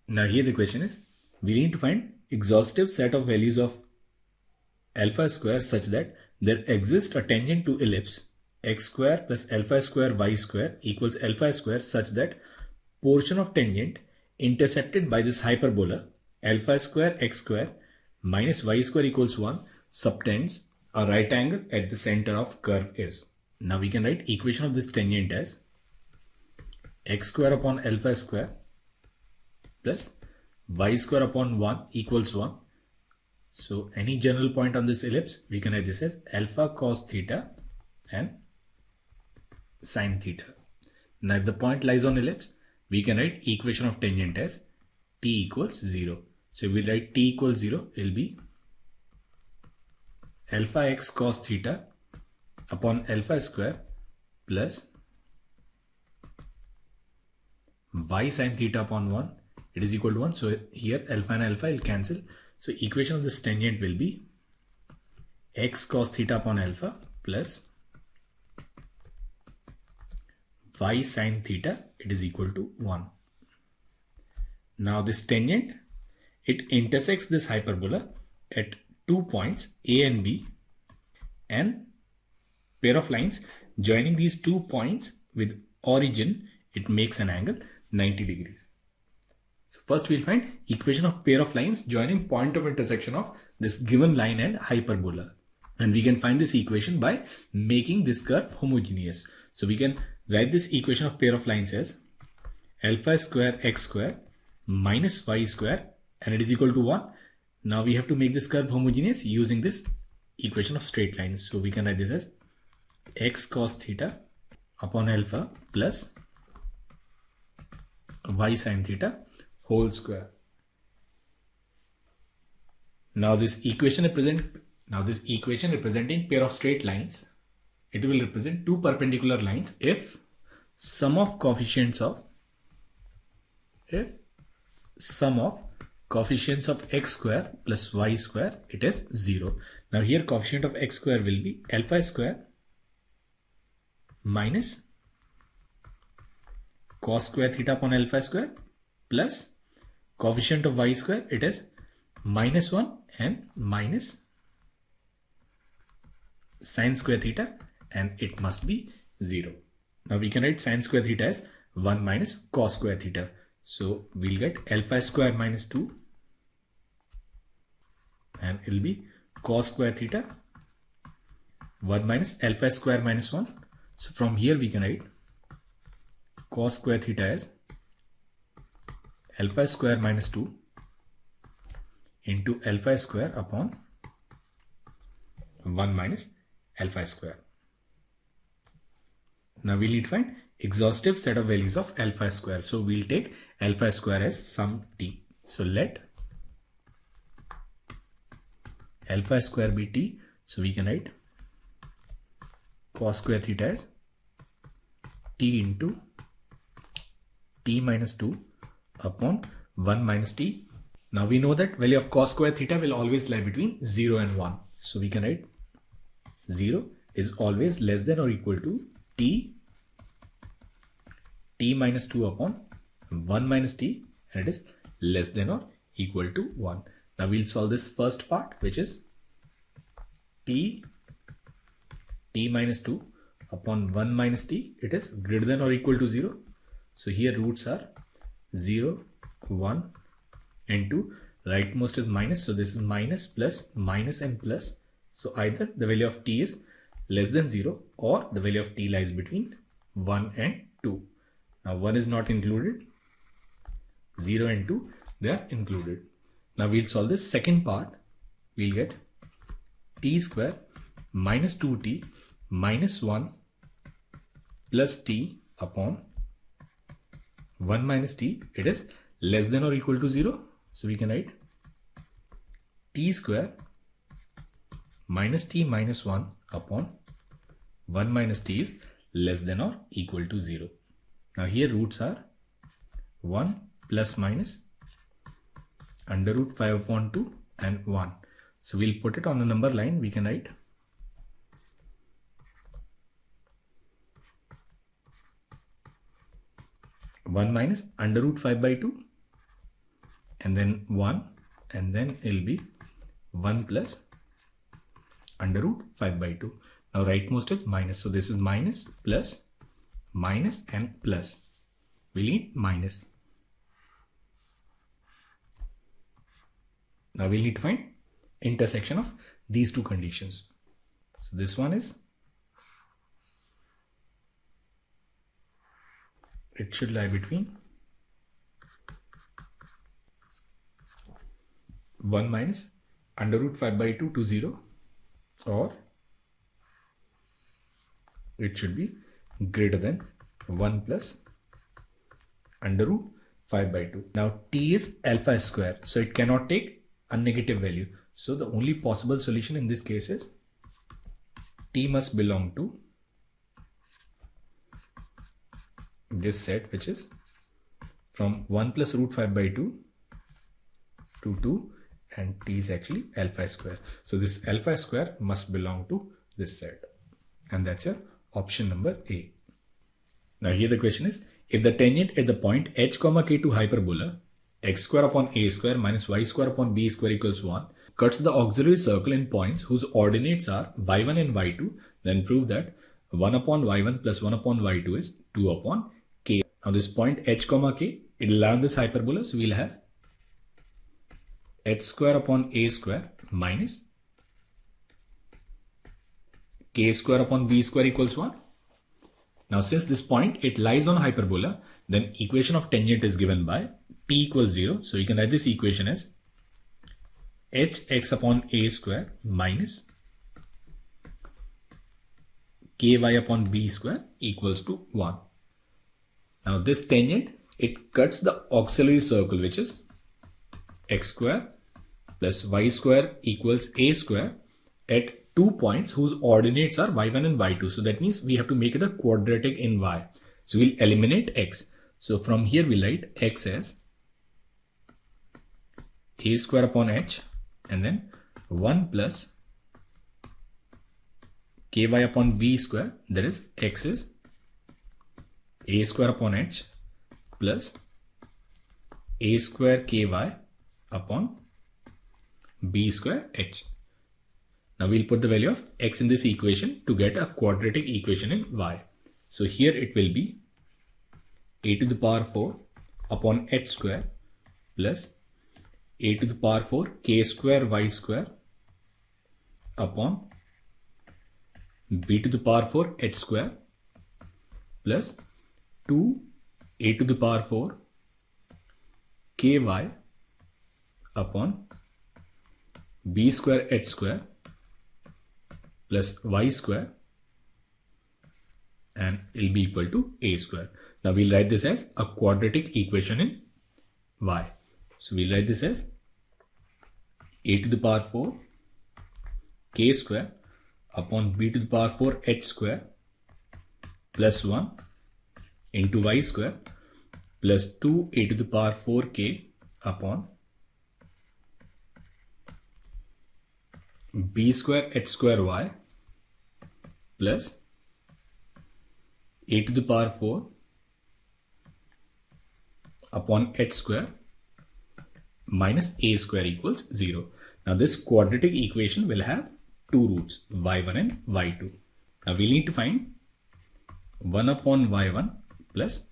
Now here the question is, we need to find exhaustive set of values of alpha square such that there exists a tangent to ellipse x square plus alpha square y square equals alpha square such that portion of tangent intercepted by this hyperbola alpha square x square minus y square equals 1 subtends a right angle at the center of curve is. Now we can write equation of this tangent as x square upon alpha square plus y square upon 1 equals 1. So any general point on this ellipse, we can write this as alpha cos theta and sin theta. Now if the point lies on ellipse, we can write equation of tangent as t equals 0. So if we write t equals 0, it will be alpha x cos theta upon alpha square plus y sin theta upon 1, it is equal to 1. So here alpha and alpha will cancel. So equation of this tangent will be x cos theta upon alpha plus y sin theta, it is equal to 1. Now this tangent, it intersects this hyperbola at 2 points A and B, and pair of lines joining these 2 points with origin, it makes an angle 90 degrees. So first we'll find equation of pair of lines joining point of intersection of this given line and hyperbola. And we can find this equation by making this curve homogeneous. So we can write this equation of pair of lines as alpha square x square minus y square, and it is equal to 1. Now we have to make this curve homogeneous using this equation of straight lines. So we can write this as x cos theta upon alpha plus y sin theta whole square. Now this equation representing pair of straight lines, it will represent two perpendicular lines if sum of coefficients of x square plus y square, it is 0. Now here coefficient of x square will be alpha square minus cos square theta upon alpha square plus coefficient of y square, it is minus 1 and minus sin square theta, and it must be 0. Now we can write sin square theta as 1 minus cos square theta. So we'll get alpha square minus 2 and it will be cos square theta 1 minus alpha square minus 1. So from here we can write cos square theta as alpha square minus 2 into alpha square upon 1 minus alpha square. Now we'll need to find exhaustive set of values of alpha square. So we'll take alpha square as some t. So let alpha square be t. So we can write cos square theta as t into t minus 2 upon 1 minus t. Now we know that value of cos square theta will always lie between 0 and 1. So we can write 0 is always less than or equal to t minus 2 upon 1 minus t, and it is less than or equal to 1. Now we'll solve this first part, which is t minus 2 upon 1 minus t, it is greater than or equal to 0. So here roots are 0, 1 and 2. Rightmost is minus, so this is minus, plus, minus and plus. So either the value of t is less than 0 or the value of t lies between 1 and 2. Now 1 is not included, 0 and 2 they are included. Now we'll solve this second part. We'll get t square minus 2t minus 1 plus t upon 1 minus t, it is less than or equal to 0. So we can write t square minus t minus 1 upon 1 minus t is less than or equal to 0. Now here roots are 1 plus minus under root 5 upon 2 and 1. So we'll put it on the number line. We can write 1 minus under root 5 by 2 and then 1, and then it'll be 1 plus under root 5 by 2. Now rightmost is minus. So this is minus, plus, minus and plus. We'll need minus. Now we'll need to find intersection of these two conditions. So this one is, it should lie between 1 minus under root 5 by 2 to 0, or it should be greater than 1 plus under root 5 by 2. Now t is alpha square, so it cannot take a negative value. So the only possible solution in this case is t must belong to this set, which is from 1 plus root 5 by 2 to 2, and t is actually alpha square. So this alpha square must belong to this set, and that's your option number A. Now here the question is, if the tangent at the point h comma k to hyperbola x square upon a square minus y square upon b square equals 1 cuts the auxiliary circle in points whose ordinates are y1 and y2, then prove that 1 upon y1 plus 1 upon y2 is 2 upon k. Now this point h comma k, it will lie on this hyperbola, so we'll have h square upon a square minus k square upon b square equals 1. Now since this point it lies on hyperbola, then equation of tangent is given by t equals 0. So you can write this equation as hx upon a square minus ky upon b square equals to 1. Now this tangent, it cuts the auxiliary circle, which is x square plus y square equals a square at 2 points whose ordinates are y1 and y2. So that means we have to make it a quadratic in y. So we'll eliminate x. So from here we'll write x as a square upon h, and then 1 plus ky upon b square, that is x is a square upon h plus a square ky upon b square h. Now we'll put the value of x in this equation to get a quadratic equation in y. So here it will be a to the power 4 upon h square plus a to the power 4 k square y square upon b to the power 4 h square plus 2 a to the power 4 ky upon b square h square plus y square, and it will be equal to a square. Now we'll write this as a quadratic equation in y. So we'll write this as a to the power 4 k square upon b to the power 4 h square plus 1 into y square plus 2 a to the power 4 k upon b square h square y plus a to the power 4 upon h square minus a square equals 0. Now this quadratic equation will have two roots, y1 and y2. Now we need to find 1 upon y1 plus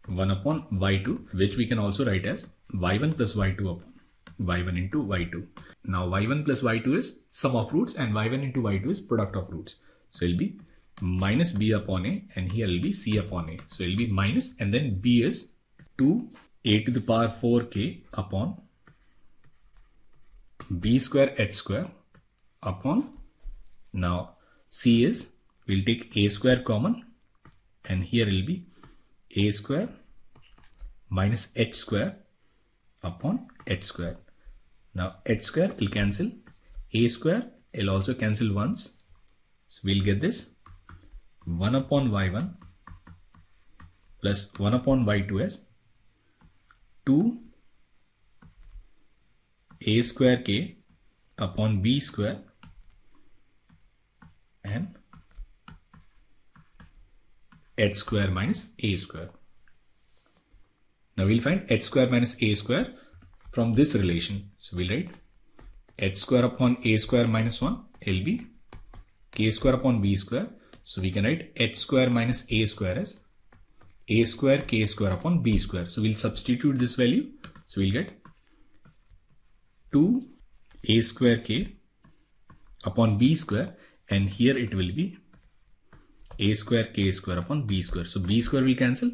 1 upon y2, which we can also write as y1 plus y2 upon y1 into y2. Now y1 plus y2 is sum of roots and y1 into y2 is product of roots. So it will be minus b upon a, and here it will be c upon a. So it will be minus, and then b is 2 a to the power 4k upon b square h square upon, now c is, we'll take a square common, and here it will be a square minus h square upon h square. Now h square will cancel, a square will also cancel once, so we'll get this 1 upon y1 plus 1 upon y2 as 2 a square k upon b square and h square minus a square. Now we'll find h square minus a square from this relation. So we'll write h square upon a square minus 1 will be k square upon b square. So we can write h square minus a square as a square k square upon b square. So we'll substitute this value. So we'll get 2 a square k upon b square, and here it will be a square k square upon b square. So b square will cancel,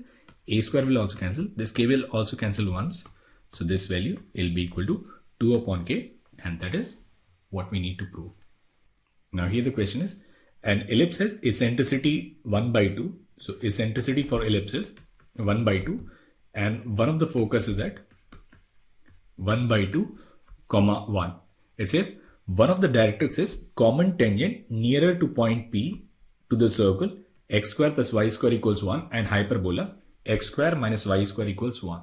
a square will also cancel, this k will also cancel once. So this value will be equal to 2 upon k, and that is what we need to prove. Now here the question is, an ellipse has eccentricity 1 by 2. So eccentricity for ellipse is 1 by 2, and one of the focus is at 1 by 2 comma 1. It says one of the directrix is common tangent nearer to point P to the circle x square plus y square equals 1 and hyperbola x square minus y square equals 1.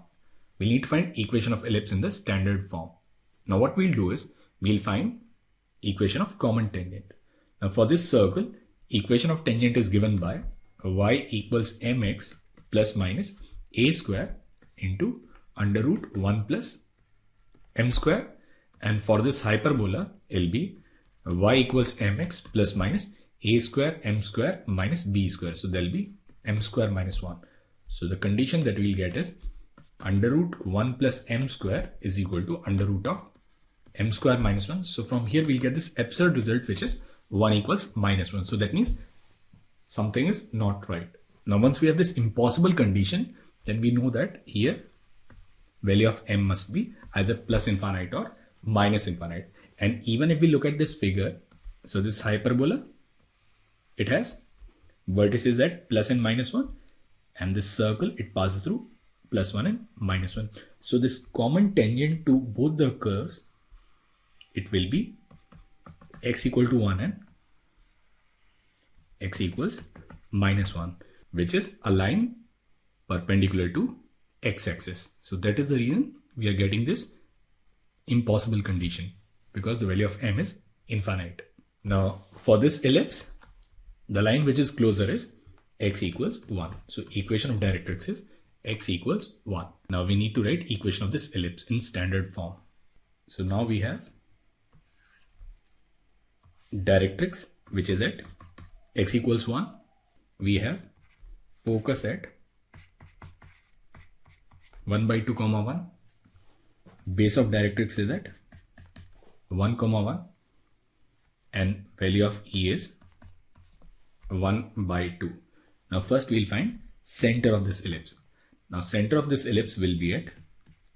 We need to find equation of ellipse in the standard form. Now what we'll do is we'll find equation of common tangent. Now for this circle, equation of tangent is given by y equals mx plus minus a square into under root 1 plus m square, and for this hyperbola it'll be y equals mx plus minus a square m square minus b square. So there'll be m square minus 1. So the condition that we'll get is under root 1 plus m square is equal to under root of m square minus 1. So from here we'll get this absurd result, which is 1 equals minus 1. So that means something is not right. Now once we have this impossible condition, then we know that here value of m must be either plus infinite or minus infinite. And even if we look at this figure, so this hyperbola, it has vertices at plus and minus 1, and this circle, it passes through plus 1 and minus 1. So this common tangent to both the curves, it will be x equal to 1 and x equals minus 1, which is a line perpendicular to x-axis. So that is the reason we are getting this impossible condition, because the value of m is infinite. Now for this ellipse, the line which is closer is x equals 1. So equation of directrix is x equals 1. Now we need to write equation of this ellipse in standard form. So now we have directrix which is at x equals 1. We have focus at 1 by 2 comma 1. Base of directrix is at 1 comma 1, and value of E is 1 by 2. Now first we'll find center of this ellipse. Now center of this ellipse will be at,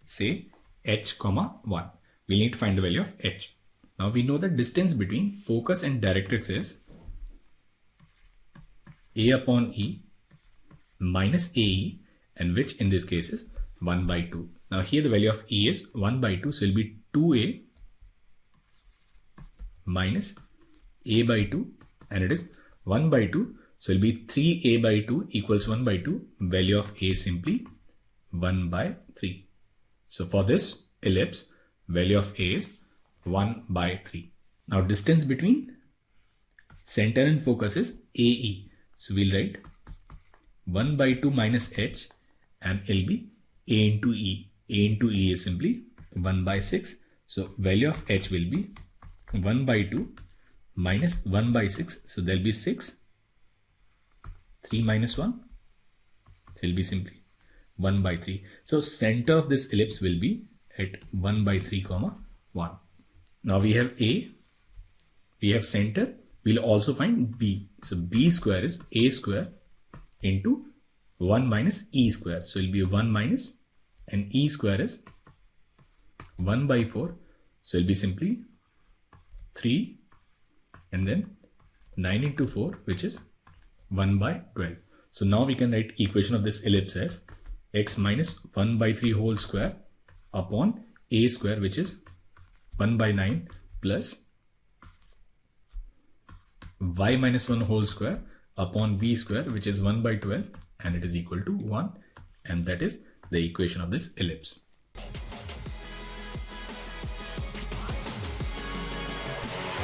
say, h comma 1. We need to find the value of h. Now we know the distance between focus and directrix is a upon e minus ae, and which in this case is 1 by 2. Now here the value of e is 1 by 2, so it will be 2a minus a by 2, and it is 1 by 2, so it will be 3a by 2 equals 1 by 2. Value of a is simply 1 by 3. So for this ellipse, value of a is 1 by 3. Now distance between center and focus is ae. So we'll write 1 by 2 minus h, and it'll be a into e. A into e is simply 1 by 6. So value of h will be 1 by 2 minus 1 by 6. So there'll be 6. 3 minus 1. So it'll be simply 1 by 3. So center of this ellipse will be at 1 by 3 comma 1. Now we have a, we have center. We'll also find b. So b square is a square into 1 minus e square. So it'll be 1 minus, and e square is 1 by 4. So it'll be simply 3, and then 9 into 4, which is 1 by 12. So now we can write equation of this ellipse as x minus 1 by 3 whole square upon a square, which is 1 by 9, plus y minus 1 whole square upon b square, which is 1 by 12, and it is equal to 1, and that is the equation of this ellipse.